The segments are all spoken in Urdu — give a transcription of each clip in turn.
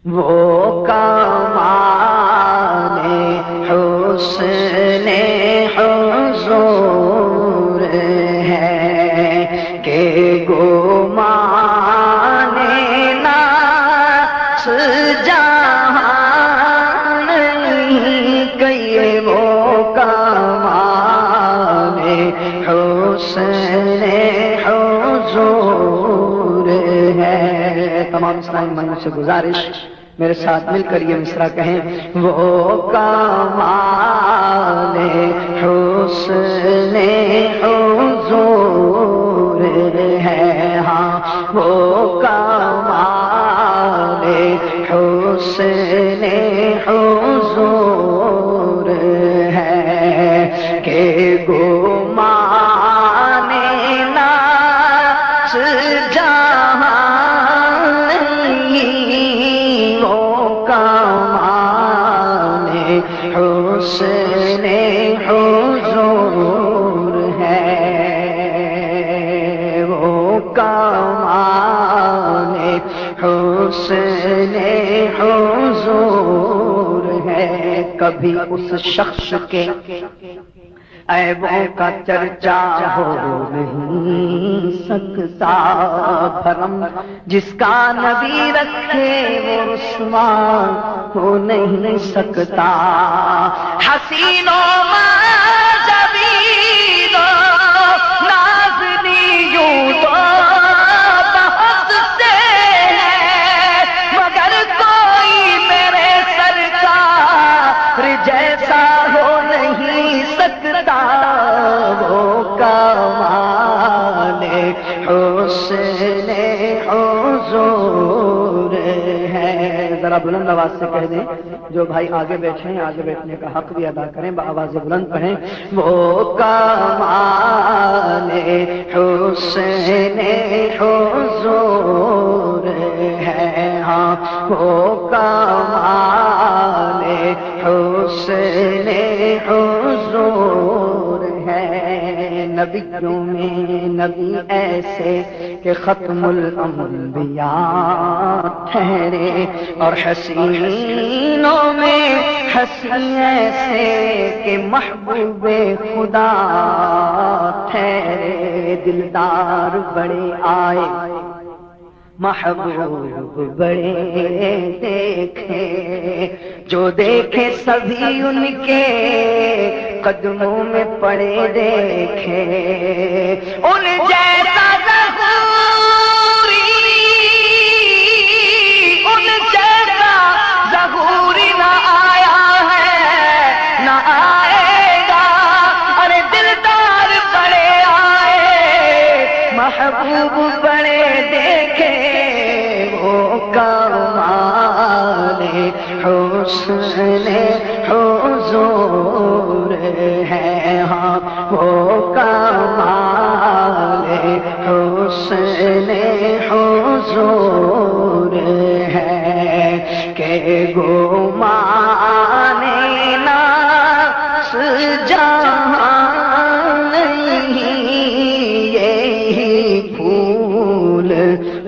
وہ کمال حسن حضور ہے کہ گمان ناس جہان نہیں کہ وہ کمال حسن حضور ہے۔ تمام اسلامی بھائیوں سے گزارش، میرے ساتھ مل کر یہ مصرع کہیں، وہ کمال حسن حضور ہے، ہاں وہ کمال حسن حضور ہے کہ گمان ناس حسن حضور ہے، وہ کمال حسن حضور ہے۔ کبھی اس شخص کے عیبوں کا چرچا ہو نہیں سکتا بھرم، جس کا نبی رکھے وہ رسوا ہو نہیں سکتا۔ حسینوں جبینوں نازنیوں تو بہت سے ہیں، مگر کوئی میرے سرکار جیسا ہو نہیں سکتا۔ وہ کمال حسن حضور ہے۔ ذرا بلند آواز سے کہہ دیں، جو بھائی آگے بیٹھے ہیں آگے بیٹھنے کا حق بھی ادا کریں، بآواز بلند پڑھیں، وہ کمال حسن حضور ہے، ہاں وہ کمال حسن حضور ہے۔ نبیوں میں نبی ایسے کہ ختم الانبیاء ٹھہرے، اور حسینوں میں حسین ایسے کہ محبوب خدا ٹھہرے۔ دلدار بڑے آئے محبوب بڑے دیکھے، جو دیکھے سبھی ان کے قدموں میں پڑے دیکھے۔ ان جیسا ظہوری، ان جیسا ظہوری نہ آیا ہے نہ آئے گا، ارے دلدار بڑے آئے محبوب بڑے دیکھے۔ وہ کمال حسن حضور ہے، ہاں وہ کمال حسن حضور ہے کہ گمان ناس جہان نہیں، یہی پھول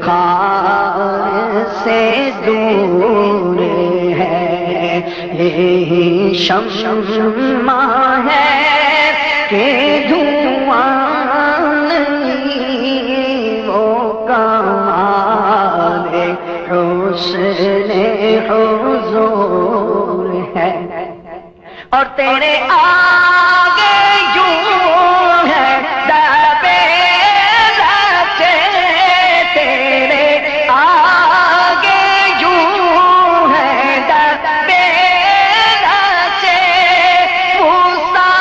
خار سے دور ہے، یہی شمع ہے کہ دھواں نہیں، وہ کمال حسن حضور ہے۔ اور تیرے آگے یوں ہے دربے لچے، تیرے آگے یوں ہے دربے لچے، موسیٰ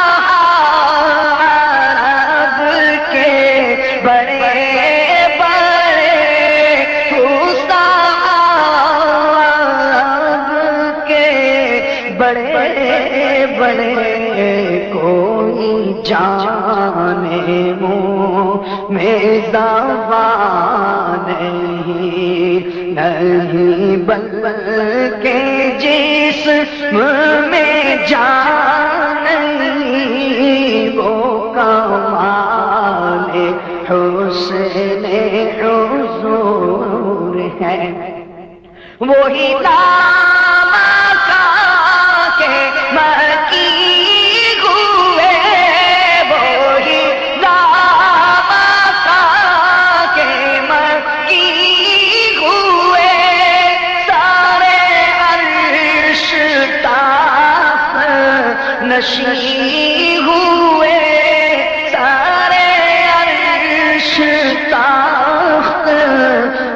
عرب کے بڑے بڑے، موسیٰ عرب کے بڑے بڑے، کوئی جانے منہ میں زبان نہیں، بلکہ جسم میں جان نہیں، وہ کمال حسن حضور ہے۔ وہی نام کا کے مکی ہوئے، وہی نام کا کے مکی ہوئے، سارے عرش طاق نشین ہوئے، سارے عرش طاق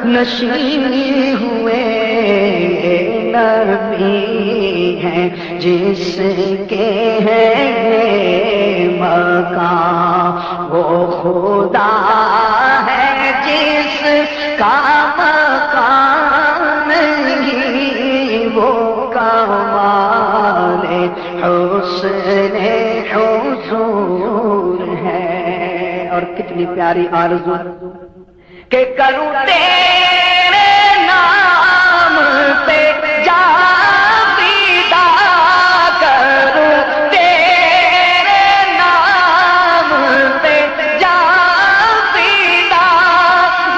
نشین ہوئے۔ نبی ہیں جس کے ہیں مقام، وہ خدا ہے جس کا مقام نہیں، وہ کمال حسن حضور ہے۔ اور کتنی پیاری آرزو کہ کروں تیرے نام پہ جا فدا، کروں تیرے نام پہ جا فدا،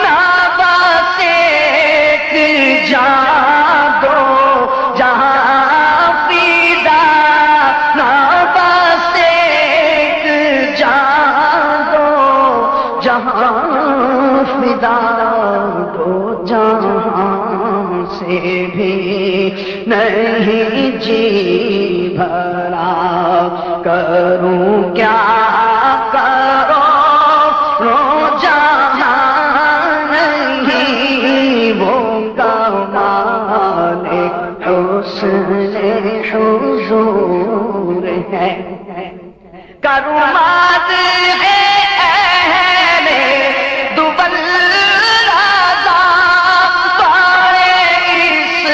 نہ بس ایک جان دو جہاں فدا، نہ بس ایک جان دو جہاں فدا، دو جہاں سے بھی نہیں جی بھرا، کروں کیا کرو رو جہاں نہیں، وہ کمال حسن حضور ہے۔ کروں مات ہے اہل دوبل رضا، پائے اس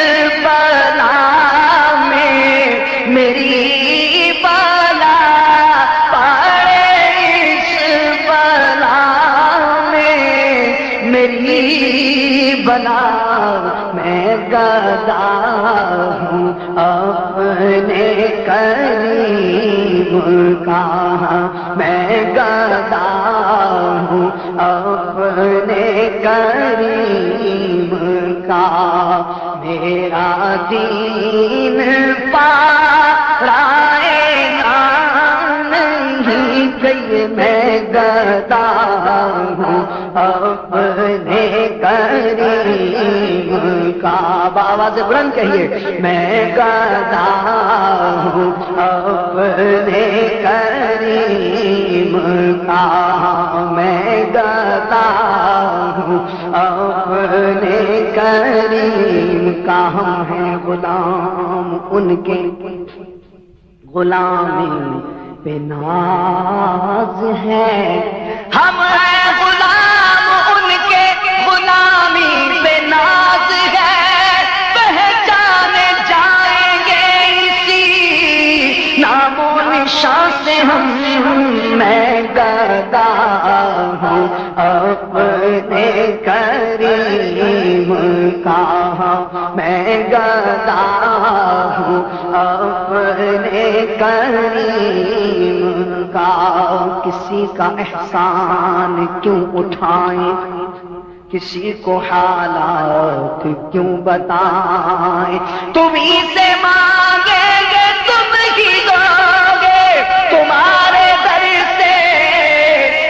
بلا میں میری بلا، پائے اس بلا میں میری بلا، میں گدا ہوں اپنے کریم کا، میں گدا ہوں اپنے کریم کا، میرا دین پارائے نہیں گئی، میں گدا ہوں اپنے کریم کا، آواز بلند کہیے، میں گدا ہوں اپنے کریم کا، میں گدا ہوں اپنے کریم کا، ہم ہیں غلام ان کے، غلامی پہ ناز ہے، ہم ہیں غلام ان کے، غلامی پہ ناز ہے، پہچانے جائیں گے اسی نام و نشان سے ہم، میں گدا ہوں اپنے کریم کا، میں گدا ہوں اپنے کریم کا، کسی کا احسان کیوں اٹھائیں، کسی کو حالات کیوں بتائیں، تمہیں سے مانگیں گے تم ہی دو گے، تمہارے در سے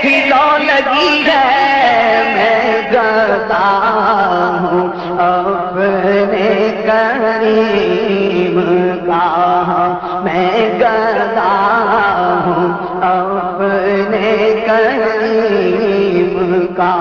ہی لو لگی ہے، میں گدا ہوں اپنے کریم کا، میں گدا ہوں اپنے کریم کا۔